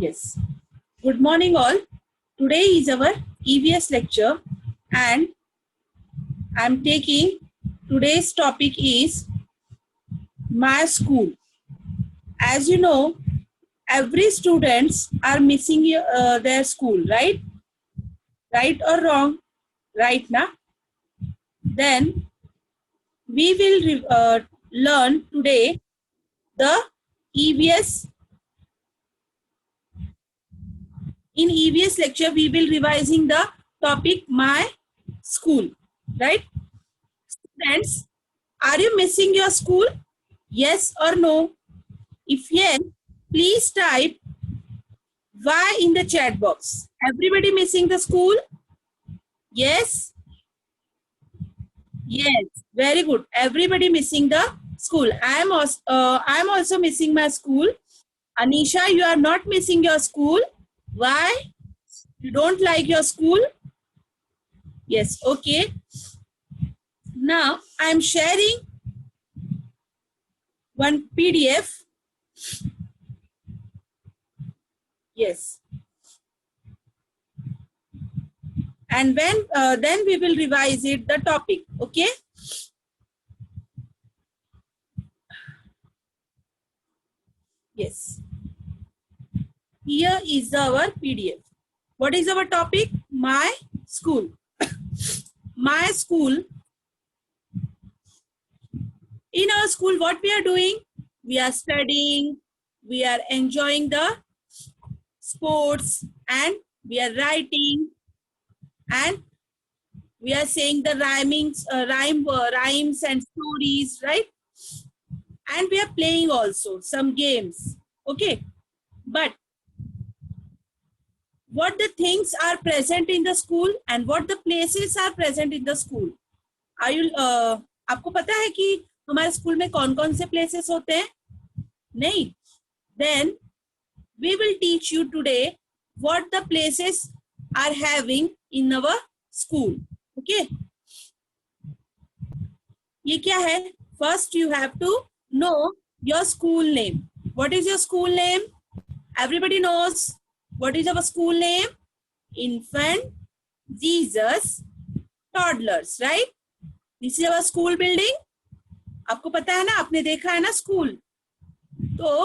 Yes. Good morning all. Today is our EVS lecture and I'm taking today's topic is my school. As you know, every students are missing their school, right? Right or wrong? Right now? Then we will learn today the EVS. In EVS lecture, we will revising the topic my school, right? Students, are you missing your school? Yes or no? If yes, please type Y in the chat box. Everybody missing the school? Yes? Yes. Very good. Everybody missing the school. I am also missing my school. Anisha, you are not missing your school. Why? You don't like your school? Yes. Okay. Now, I am sharing one PDF. Yes. And when then we will revise it, the topic. Okay. Yes. Here is our PDF. What is our topic? My school. My school. In our school, what we are doing? We are studying, we are enjoying the sports, and we are writing, and we are saying the rhymes and stories, right? And we are playing also some games. Okay. But what the things are present in the school and what the places are present in the school? Are you आपको पता है कि हमारे school में कौन कौन से places होते हैं? नहीं. Then we will teach you today what the places are having in our school. Okay. ये क्या है? First you have to know your school name. What is your school name? Everybody knows. What is our school name? Infant Jesus Toddlers, right? This is our school building. आपको पता है ना, आपने देखा है ना स्कूल. तो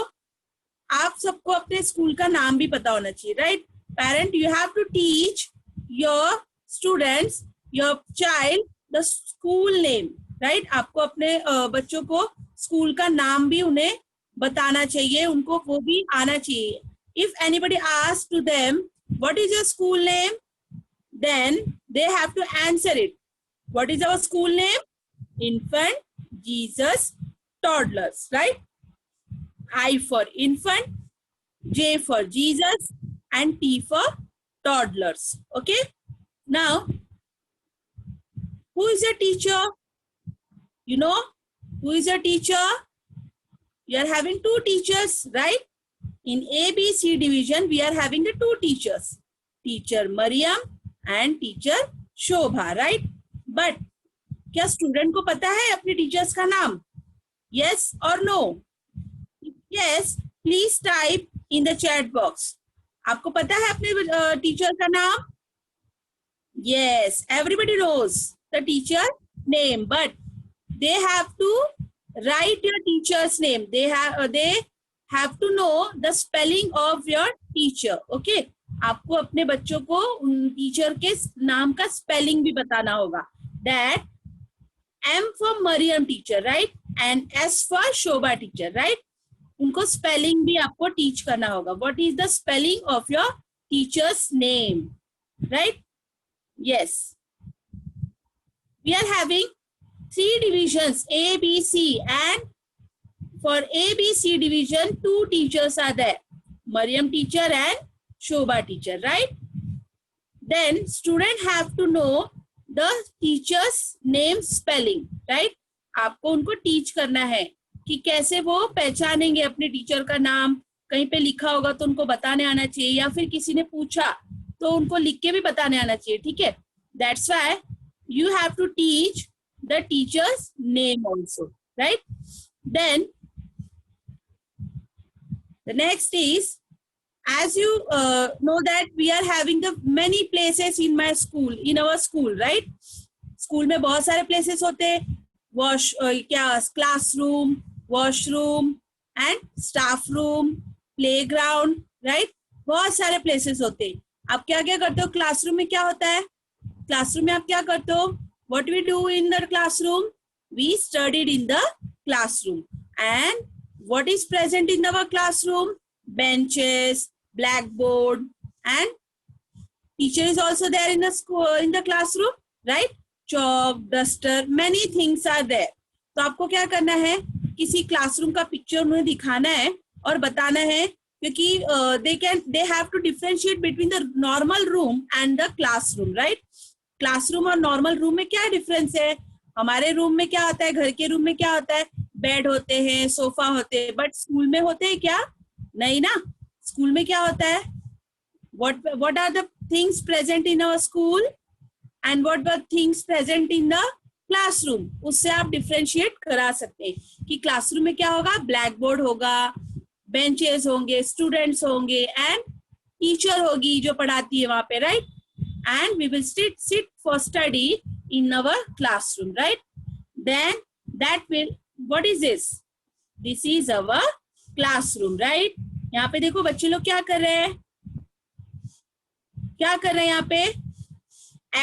आप सबको अपने स्कूल का नाम भी पता होना चाहिए, right? Parent, you have to teach your students, your child the school name, right? आपको अपने बच्चों को स्कूल का नाम भी उन्हें बताना चाहिए, उनको वो भी आना चाहिए. If anybody asks to them what is your school name, then they have to answer it. What is our school name? Infant Jesus Toddlers, right? I for infant, J for Jesus, and T for toddlers. Okay. Now, who is your teacher? You know who is your teacher? You are having two teachers, right? In ABC division, we are having the two teachers, Teacher Mariam and Teacher Shobha, right? But क्या student को पता है अपने teachers का नाम? Yes or no? Yes, please type in the chat box. आपको पता है अपने टीचर का नाम? Yes, everybody knows the teacher name, but they have to write your teacher's name. They have to know the spelling of your teacher. Okay? आपको अपने बच्चों को उन टीचर के नाम का स्पेलिंग भी बताना होगा. That M for Mariam teacher, right? And S for Shobha teacher, right? उनको स्पेलिंग भी आपको टीच करना होगा. What is the spelling of your teacher's name, right? Yes. We are having 3 divisions, A, B, C, and for A, B, C division, 2 teachers are there, Mariam teacher and Shobha teacher, right? Then student have to know the teacher's name spelling, right? आपको उनको teach करना है कि कैसे वो पहचानेंगे अपने teacher का नाम. कहीं पे लिखा होगा तो उनको बताने आना चाहिए, या फिर किसी ने पूछा तो उनको लिख के भी बताने आना चाहिए. ठीक है? That's why you have to teach the teacher's name also, right? Then the next is as you know that we are having the many places in my school, in our school, right? School में बहुत सारे places होते हैं, wash क्या classroom, washroom and staff room, playground, right? बहुत सारे places होते हैं. आप क्या क्या करते हो क्लासरूम में? क्या होता है क्लासरूम में? आप क्या करते हो? What we do in the classroom? We studied in the classroom. And what is present in our classroom? Benches, blackboard, and teacher is also there in the school, in the classroom, right? Chalk, duster, many things are there. तो आपको क्या करना है, किसी classroom का picture उन्हें दिखाना है और बताना है, क्योंकि they have to differentiate between the normal room and the classroom, right? Classroom और नॉर्मल रूम में क्या डिफरेंस है? हमारे रूम में क्या होता है, घर के रूम में क्या होता है? बेड होते हैं, सोफा होते हैं, बट स्कूल में होते हैं क्या? नहीं ना. स्कूल में क्या होता है? what are the things present in our school and what were things present in the classroom? उससे आप डिफरेंशिएट करा सकते हैं कि क्लासरूम में क्या होगा? ब्लैक बोर्ड होगा, बेंचेस होंगे, स्टूडेंट्स होंगे एंड टीचर होगी जो पढ़ाती है वहां पे, right? And we will sit for study in our classroom, right? Then that will, what is this? This is our classroom, right? यहाँ पे देखो बच्चे लोग क्या कर रहे हैं, क्या कर रहे हैं यहाँ पे?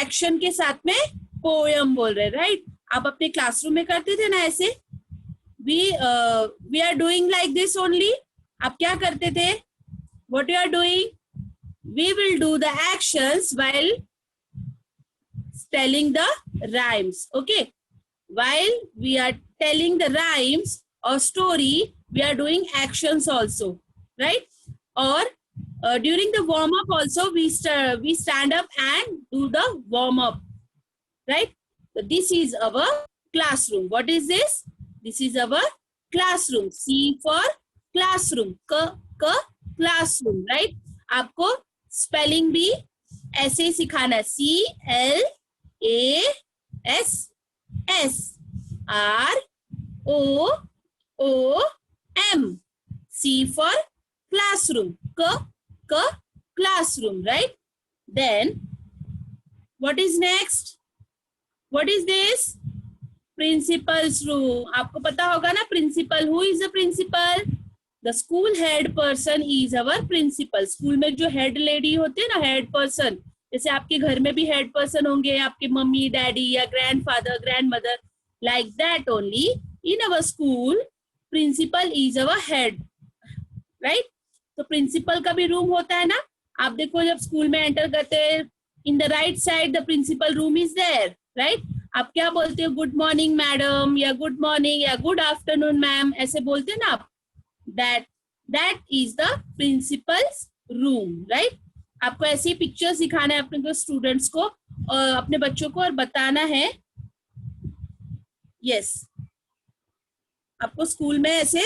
एक्शन के साथ में पोयम बोल रहे हैं, राइट? आप अपने क्लासरूम में करते थे ना ऐसे? We are doing like this only. आप क्या करते थे? What you are doing? We will do the actions while telling the rhymes, okay? While we are telling the rhymes or story, we are doing actions also, right? Or during the warm up also we stand up and do the warm up, right? So this is our classroom. What is this? This is our classroom. C for classroom. Classroom, right? आपको spelling भी ऐसे ही सिखाना है. CLASSROOM. C for classroom. Classroom, right? Then what is next? What is this? Principal's room. आपको पता होगा ना principal. Who is the principal? The school head person is our principal. School में जो head lady होते हैं ना, head person, जैसे आपके घर में भी हेड पर्सन होंगे, आपके मम्मी डैडी या grandfather grandmother, like that only in our school principal is our head, right? तो प्रिंसिपल का भी रूम होता है ना. आप देखो जब स्कूल में एंटर करते हैं, in the right side the principal room is there, right? आप क्या बोलते हो? गुड मॉर्निंग मैडम, या गुड मॉर्निंग, या गुड आफ्टरनून मैम, ऐसे बोलते हैं ना आप. That is the principal's room, right? आपको ऐसी पिक्चर्स दिखाना है अपने स्टूडेंट्स को और अपने बच्चों को, और बताना है. यस, आपको स्कूल में ऐसे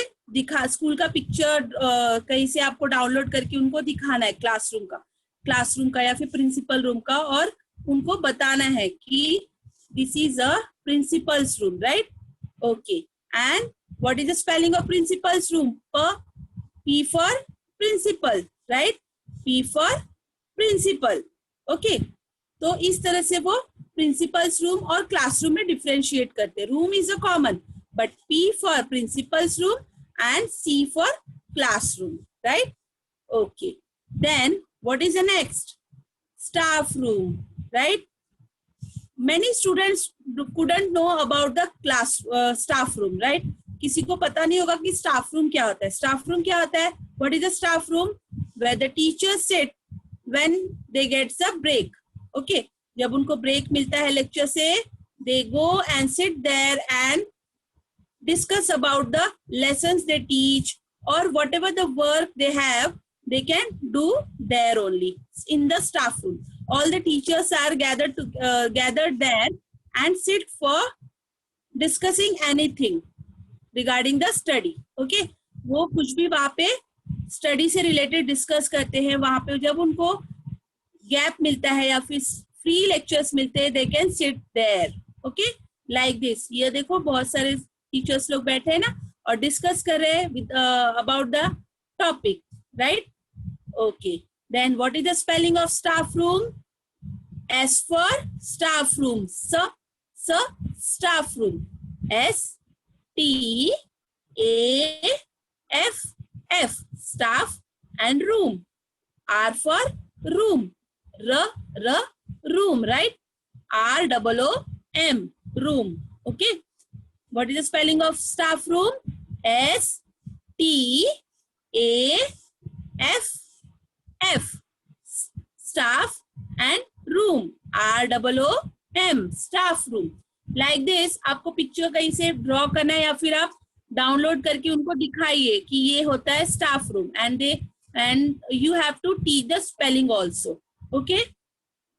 स्कूल का पिक्चर कहीं से आपको डाउनलोड करके उनको दिखाना है, क्लासरूम का या फिर प्रिंसिपल रूम का, और उनको बताना है कि this is a principal's room, right? Okay. And what is the spelling of principal's room? P for principal, right? P for principal, okay. तो इस तरह से वो प्रिंसिपल्स रूम और क्लासरूम में डिफरेंशिएट करते हैं. Room is a common, but P for principal's room and C for classroom, right? Okay. Then what is the next? Staff room, right? Many students couldn't know about the staff room, right? किसी को पता नहीं होगा कि staff room क्या होता है. Staff room क्या होता है? What is the staff room? Where the teachers sit when they get a break. Okay, जब उनको ब्रेक मिलता है लेक्चर से, they go and sit there and discuss about the lessons they teach, or whatever the work they have, they can do there only in the staff room. All the teachers are gathered there and sit for discussing anything regarding the study. Okay, वो कुछ भी वहाँ पे study से related discuss करते हैं. वहां पे जब उनको गैप मिलता है या फिर फ्री लेक्चर्स मिलते हैं, they can sit there. Okay, like this. ये देखो बहुत सारे टीचर्स लोग बैठे हैं ना और डिस्कस कर रहे हैं about the topic, right? Okay. Then what is the spelling of staff room? S for staff room. Staff room. S-T-A-F-F. Staff and room. R for room. Room, right? R-O-O-M. Room. Okay. What is the spelling of staff room? S-T-A-F-F. Staff and room. R-O-O-M. Staff room. Like this, आपको picture कहीं से draw करना है या फिर आप download करके उनको दिखाइए कि ये होता है staff room and you have to teach the spelling also. Okay?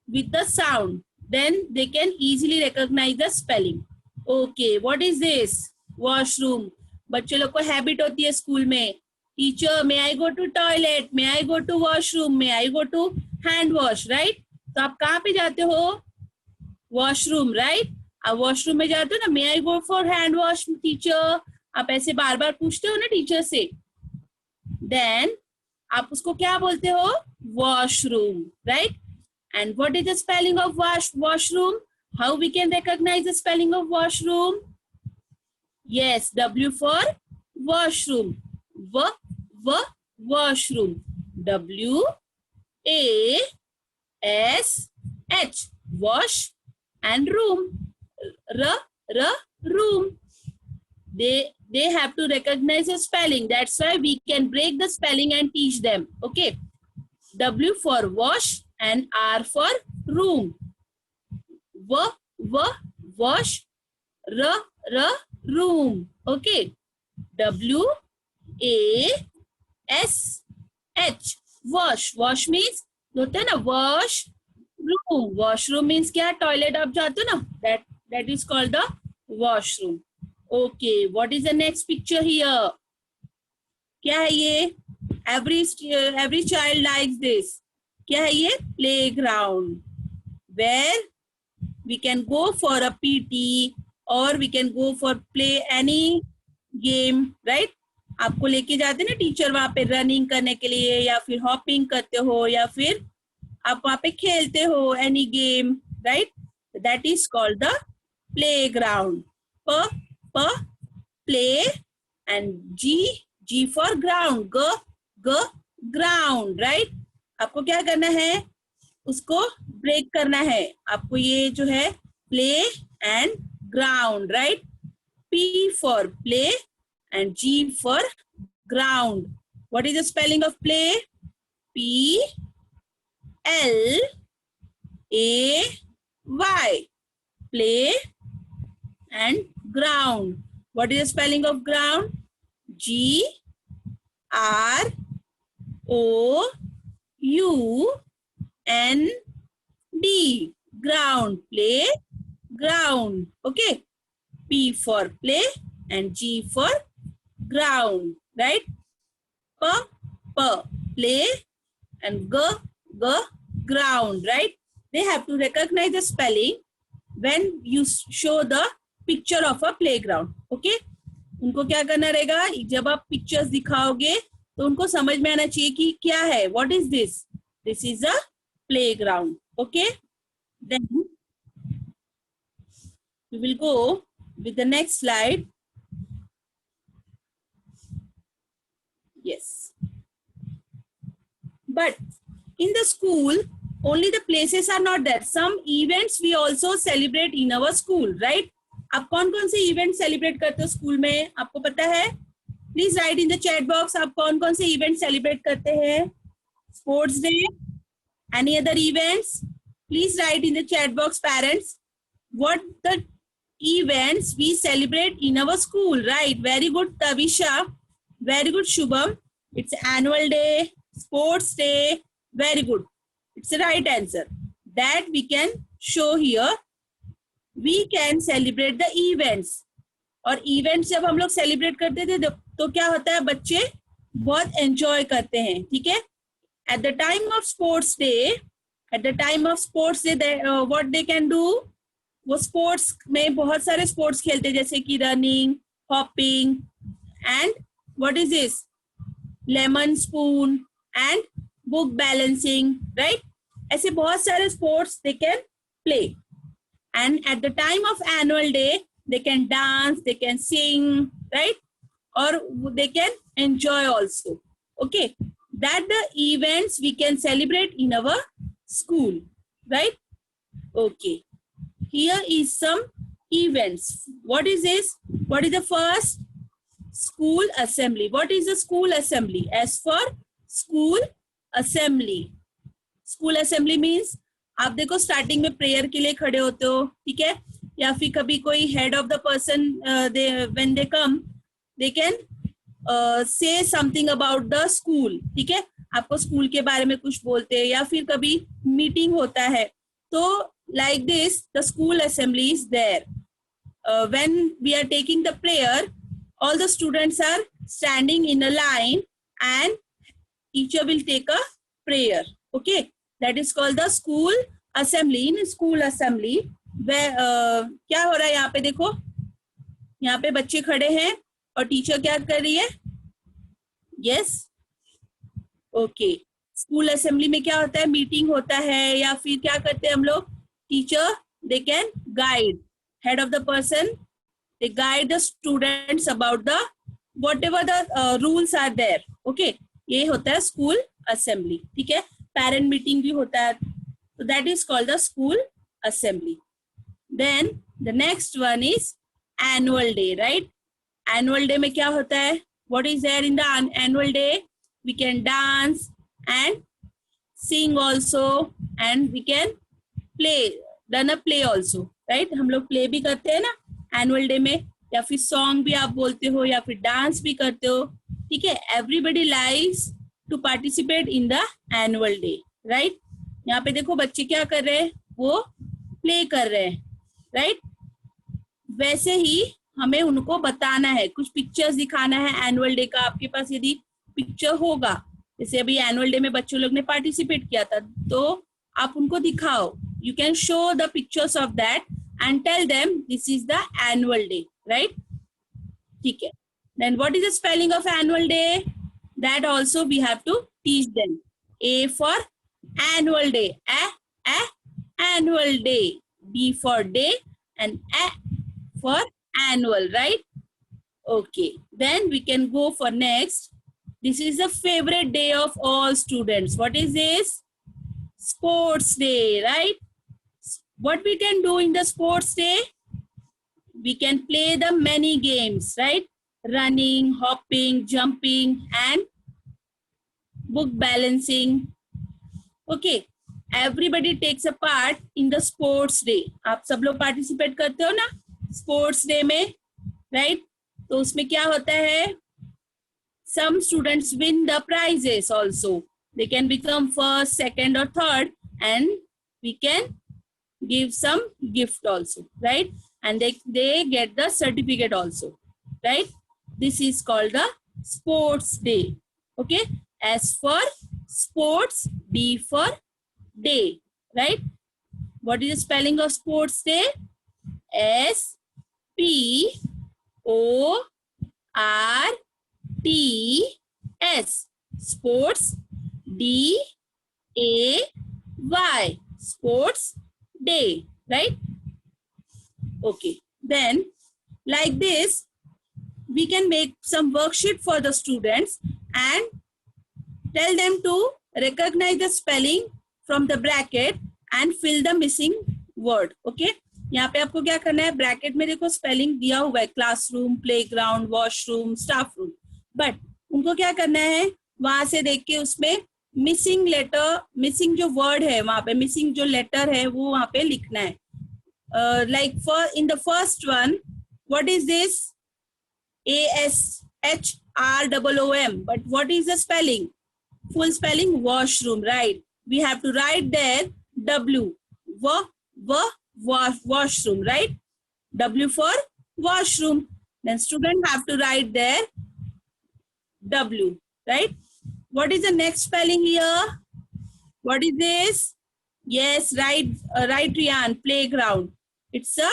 With the sound. Then they can easily recognize the spelling. Okay, what is this? Washroom. बच्चों लोग को हैबिट होती है स्कूल में. Teacher, may I go to toilet? May I go to washroom? May I go to hand wash? Right? तो आप कहाँ पे जाते हो? Washroom, right? आप washroom में जाते हो ना. May I go for hand wash, teacher? आप ऐसे बार बार पूछते हो ना टीचर से. Then आप उसको क्या बोलते हो? Washroom, right? And what is the spelling of washroom? How we can recognize the spelling of washroom? Yes, W for washroom. Washroom. W-A-S-H. Wash and room. Room. They have to recognize the spelling. That's why we can break the spelling and teach them. Okay. W for wash and R for room. Wash. Room. Okay. W-A-S-H. Wash. Wash means होता है ना wash room. Washroom means क्या? Toilet आप जाते हो ना? That is called the washroom. Okay. What is the next picture here? क्या है ये? Every child likes this. क्या है ये? Playground. Where we can go for a PT or we can go for play any game, right? आपको लेके जाते ना टीचर वहां पे रनिंग करने के लिए या फिर हॉपिंग करते हो या फिर आप वहां पे खेलते हो any game, right? That is called the playground. Play and G for ground. Ground, right? आपको क्या करना है? उसको ब्रेक करना है. आपको ये जो है play and ground, right? P for play and G for ground. What is the spelling of play? P-L-A-Y. Play and ground. What is the spelling of ground? G-R-O-U-N-D. Ground. Play, ground. Okay. P for play and G for ground. Right? Play and ground. Right? They have to recognize the spelling when you show the picture of a playground. Okay? उनको क्या करना रहेगा? जब आप pictures दिखाओगे तो उनको समझ में आना चाहिए कि क्या है. What is this? This is a playground. Okay? Then we will go with the next slide. Yes. But in the school, only the places are not there. Some events we also celebrate in our school, right? आप कौन-कौन से event celebrate करते हो school में? आपको पता है? Please right in the chat box. आप कौन-कौन से इवेंट सेलिब्रेट करते हैं? Sports day, any other events? Please right in the chat box parents. What the events we celebrate in our school, right? Very good, Tavisha. Very good, Shubham. It's annual day, sports day. Very good. It's the right answer. That we can show here. We can celebrate the events. और events जब हम लोग celebrate करते थे तो क्या होता है? बच्चे बहुत enjoy करते हैं, ठीक है? At the time of sports day, what they can do? वो स्पोर्ट्स में बहुत सारे स्पोर्ट्स खेलते हैं जैसे कि running, hopping and what is this, lemon spoon and book balancing, right? ऐसे बहुत सारे sports they can play. And at the time of annual day, they can dance, they can sing, right? Or they can enjoy also. Okay, that the events we can celebrate in our school, right? Okay, here is some events. What is this? What is the first? School assembly. What is the school assembly? As for school assembly, school assembly means आप देखो starting में prayer के लिए खड़े होते हो, ठीक है? या फिर कभी कोई head of the person when they come they can say something about the school, ठीक है? आपको स्कूल के बारे में कुछ बोलते हैं, या फिर कभी मीटिंग होता है. तो like this, the school assembly is there. When we are taking the prayer, all the students are standing in a line and teacher will take a prayer. Okay, that is called the school assembly. In school assembly, where क्या हो रहा है यहाँ पे देखो, यहाँ पे बच्चे खड़े हैं और टीचर क्या कर रही है? Yes, okay. स्कूल असेंबली में क्या होता है? मीटिंग होता है, या फिर क्या करते हैं हम लोग? Teacher they can guide, head of the person, they guide the students about the whatever the rules are there. Okay, ये होता है स्कूल असेंबली, ठीक है? पेरेंट मीटिंग भी होता है, so that is called the school assembly. Then the next one is annual day, right? Annual day में क्या होता है? What is there in the annual day? We can dance and sing also, and we can play, done a play also, right? हम लोग play भी करते हैं ना एनुअल डे में, या फिर सॉन्ग भी आप बोलते हो, या फिर डांस भी करते हो, ठीक है? Everybody likes to participate in the annual day, right? यहाँ पे देखो बच्चे क्या कर रहे हैं? वो प्ले कर रहे हैं, राइट? वैसे ही हमें उनको बताना है, कुछ पिक्चर्स दिखाना है एनुअल डे का. आपके पास यदि पिक्चर होगा, जैसे अभी एनुअल डे में बच्चों लोग ने पार्टिसिपेट किया था, तो आप उनको दिखाओ. You can show the pictures of that and tell them this is the annual day, right? ठीक है. Then what is the spelling of annual day? That also we have to teach them. A for annual day, annual day. D for day, and A for annual, right? Okay. Then we can go for next. This is the favorite day of all students. What is this? Sports day, right? What we can do in the sports day? We can play the many games, right? Running, hopping, jumping, and book balancing. Okay, everybody takes a part in the sports day. आप सब लोग participate करते हो ना sports day में, right? तो उसमें क्या होता है? Some students win the prizes also. They can become first, second, or third, and we can give some gift also, right? And they get the certificate also, right? This is called the sports day. Okay, S for sports, D for day, right? What is the spelling of sports day? S P O R T S, sports, D A Y, sports day, right? Okay, then like this we can make some worksheet for the students and tell them to recognize the spelling from the bracket and fill the missing word. Okay, यहाँ पे आपको क्या करना है? Bracket में देखो spelling दिया हुआ है, classroom, playground, washroom, staff room, but उनको क्या करना है? वहां से देख के उसमें मिसिंग लेटर, मिसिंग जो वर्ड है वहां पे, मिसिंग जो लेटर है वो वहां पे लिखना है. Like for in the first one, what is this? ASHROOM, but what is the spelling? Full spelling washroom, right? We have to write there W, washroom, right? W for washroom. Then student have to write there W, right? What is the next spelling here? What is this? Yes, right, Rian, playground. It's a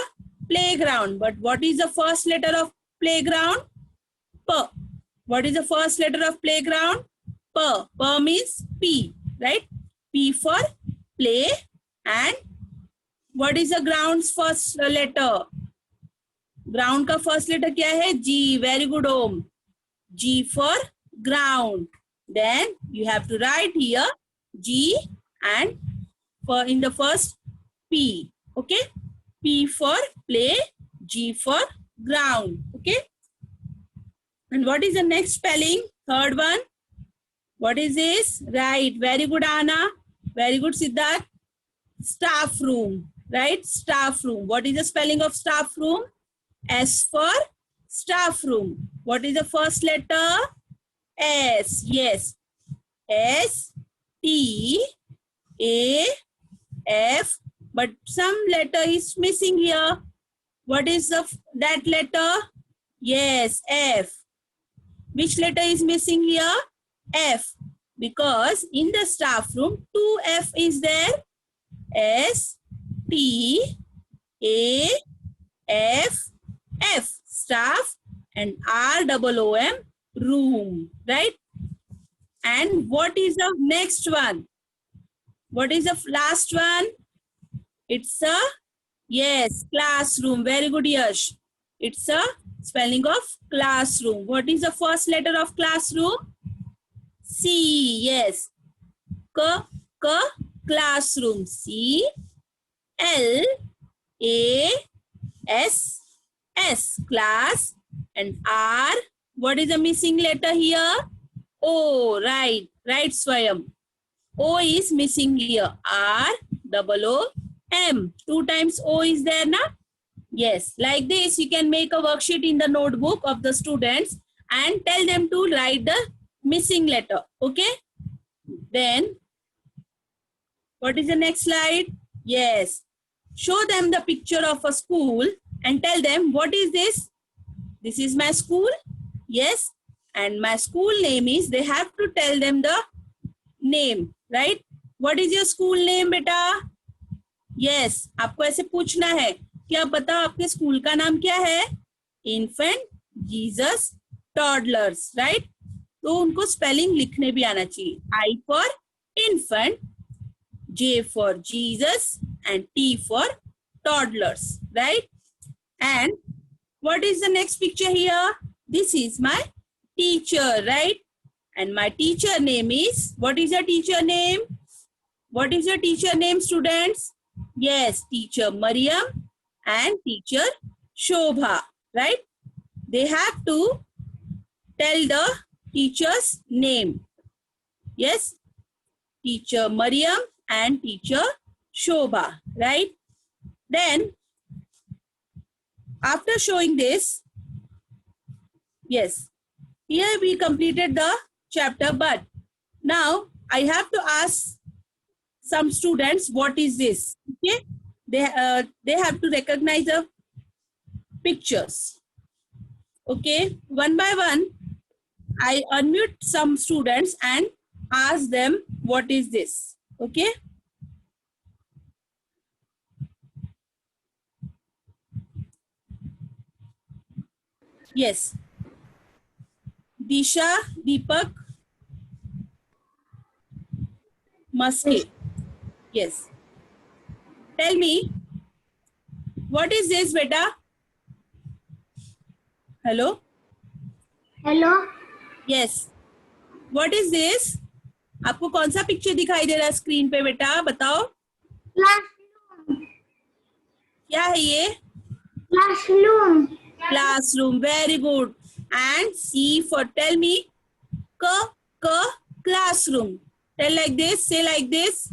playground. But what is the first letter of playground? P. What is the first letter of playground? P. P means P. right? P for play. And what is the ground's first letter? Ground का first letter क्या है? G. Very good, Om. G for ground. Then you have to write here G and for in the first P. Okay? P for play, G for ground. Okay? And what is the next spelling? Third one. What is this? Right. Very good, Anna. Very good, Siddharth. Staff room. Right? Staff room. What is the spelling of staff room? S for staff room. What is the first letter? S. Yes. S, T, A, F. But some letter is missing here. What is that letter? Yes, F. Which letter is missing here? F. Because in the staff room, 2F is there. S, T, A, F, F. Staff and ROOM, room. Right? And what is the next one? What is the last one? It's a, yes, classroom. Very good, Yash. It's a spelling of classroom. What is the first letter of classroom? C. Yes. Classroom. C. L. A. S. S. Class. And R. What is the missing letter here? O. Right. Right, Swayam. O is missing here. ROOM. 2 times O is there, na? Yes. Like this, you can make a worksheet in the notebook of the students and tell them to write the missing letter. Okay? Then, what is the next slide? Yes. Show them the picture of a school and tell them, what is this? This is my school. Yes. And my school name is, they have to tell them the name, right? What is your school name, beta? Yes, आपको ऐसे पूछना है कि आप बताओ आपके school का नाम क्या है? Infant Jesus toddlers, right? तो उनको स्पेलिंग लिखने भी आना चाहिए. I for infant, J for Jesus, and T for toddlers, right? And what is the next picture here? This is my teacher, right? And my teacher name is, what is your teacher name? What is your teacher name, students? Yes, teacher Mariam and teacher Shobha, right? They have to tell the teacher's name. Yes, teacher Mariam and teacher Shobha, right? Then, after showing this, yes, here we completed the chapter, but now I have to ask some students, what is this? Okay, they have to recognize the pictures. Okay, one by one, I unmute some students and ask them, what is this? Okay. Yes. Disha, Deepak, Maske. Yes. Tell me, what is this, beta? Hello? Hello. Yes. What is this? आपको कौन सा picture दिखाई दे रहा है screen पे बेटा? बताओ. Classroom. क्या है ये? Classroom. Classroom. Very good. And C for, tell me. Classroom. Tell like this. Say like this.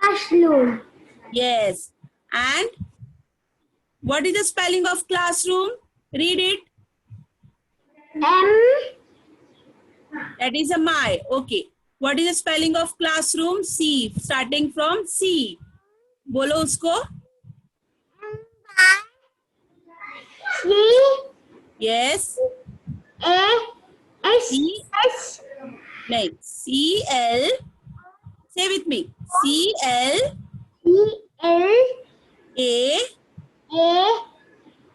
Classroom. Yes. And what is the spelling of classroom? Read it. M. That is a my. Okay. What is the spelling of classroom? C. Starting from C. बोलो उसको. C. Yes. A. S. C. S. नहीं. C L. Say with me. C L C. L. A A.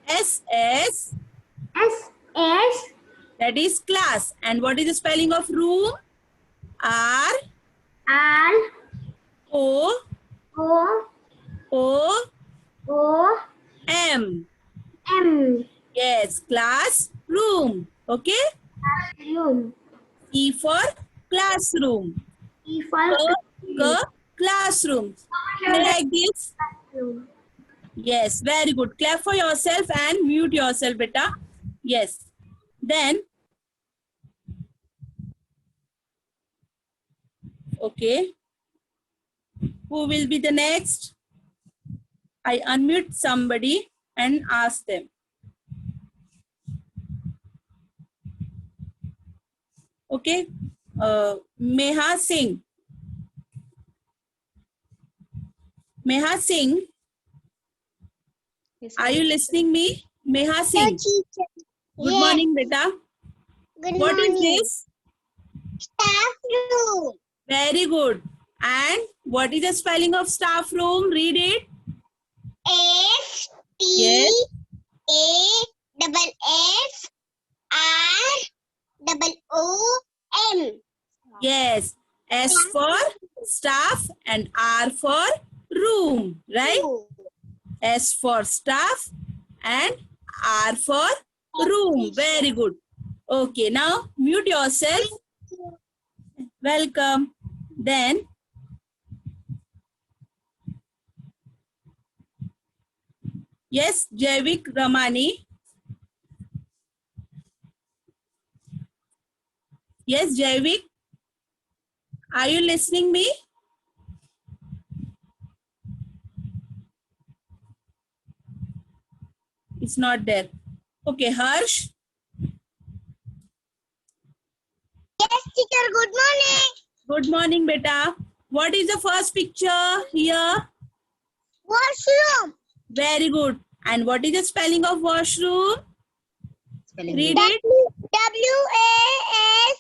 S S. S. S. That is class. And what is the spelling of room? R R O O O O M. M. Yes, classroom. Okay. Room. C for classroom. E for Classroom. Say like this. classroom. Yes, very good. Clap for yourself and mute yourself, beta. Yes. Then, okay. Who will be the next? I unmute somebody and ask them. Okay. Meha Singh. Meha Singh. Yes, Are you listening me? Meha Singh. Teacher. Good Yes. morning, beta. Good What is morning. this? Staff room. Very good. And what is the spelling of staff room? Read it. S T Yes. A double S R double O M. Yes. S for staff and R for room, right? S for staff and R for room. Very good. Okay, now mute yourself. Welcome. Then, yes, Javik Ramani. Yes, Javik. Are you listening me? It's not there. Okay, Harsh. Yes, teacher. Good morning. Good morning, beta. What is the first picture here? Washroom. Very good. And what is the spelling of washroom? spelling Read bee. it. W A S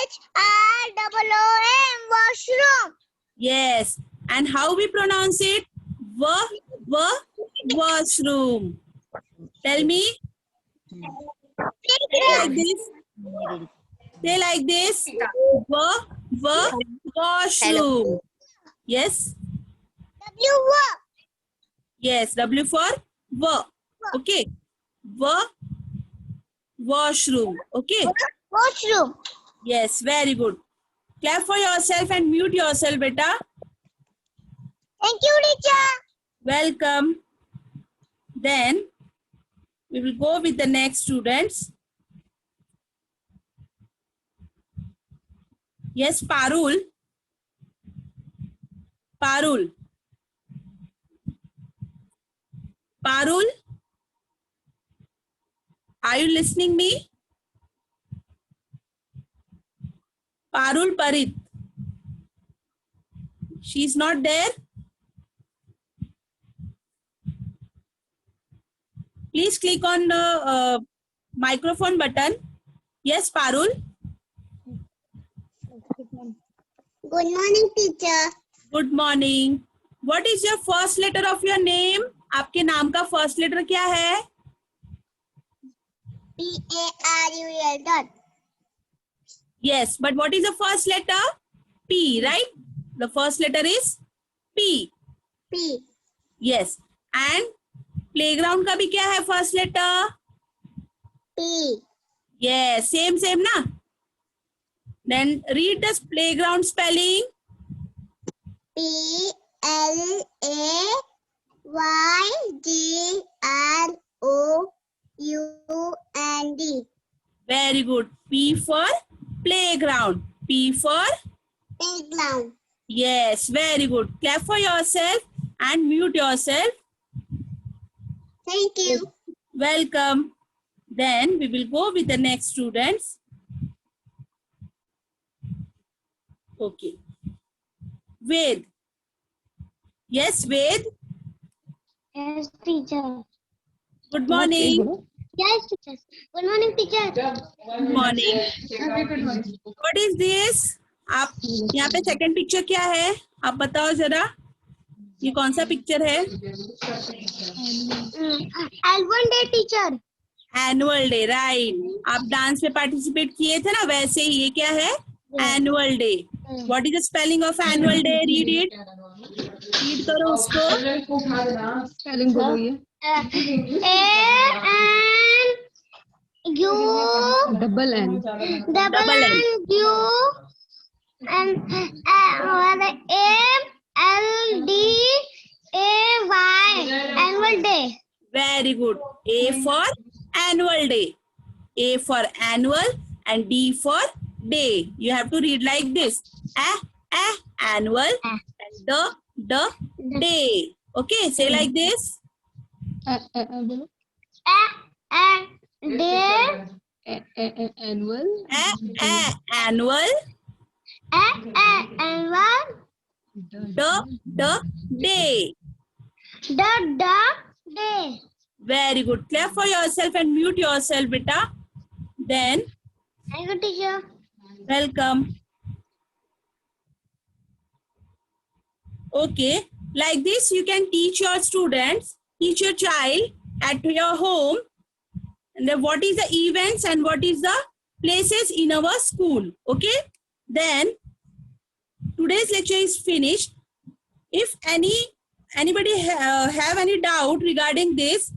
H R O M. Washroom. Yes. And how we pronounce it? Washroom. Tell me. Say like this. Say like this. Washroom. Yes. W Yes. W for wa. Okay. Washroom. Okay. Washroom. Yes. Very good. Clap for yourself and mute yourself, beta. Thank you, teacher. Welcome. Then we will go with the next students. Yes, Parul. Parul. Parul. Are you listening me? Parul Parit. She's not there. Please click on the microphone button. Yes, Parul. Good morning, teacher. Good morning. What is your first letter of your name? आपके नाम का first letter क्या है? P-A-R-U-L dot. Yes, but what is the first letter? P, right? The first letter is P. P. Yes. And playground का भी क्या है first letter? P. Yes, same ना? Then read the playground spelling. P-L-A-Y-G-R-O-U-N-D. Very good. P for playground. P for Playground. yes, very good. Clap for yourself and mute yourself. Thank you. Welcome. Then we will go with the next students. Okay. Ved. Yes, Ved. Yes, teacher. Good morning. Yes, teacher. Good morning, teacher. Good morning. What is this? आप यहाँ पे second picture क्या है? आप बताओ जरा. ये कौन सा पिक्चर है? Annual day, teacher. Annual day, right. आप डांस में पार्टिसिपेट किए थे ना, वैसे ही ये क्या है? Annual day. What is the spelling of annual day? Read it. Read करो उसको. स्पेलिंग बोलो ये. ANU double N. double N. NU and AMLDAY annual day. Very good. A for annual day. A for annual and D for day. You have to read like this. Annual and the day. Okay, say like this. बोलो. Day annual. Annual annual the day. the day. Very good. Clap for yourself and mute yourself, beta. Then Thank you, teacher. welcome. Okay, like this you can teach your students, teach your child at your home, and then what is the events and what is the places in our school. Okay, then today's lecture is finished. If anybody have any doubt regarding this,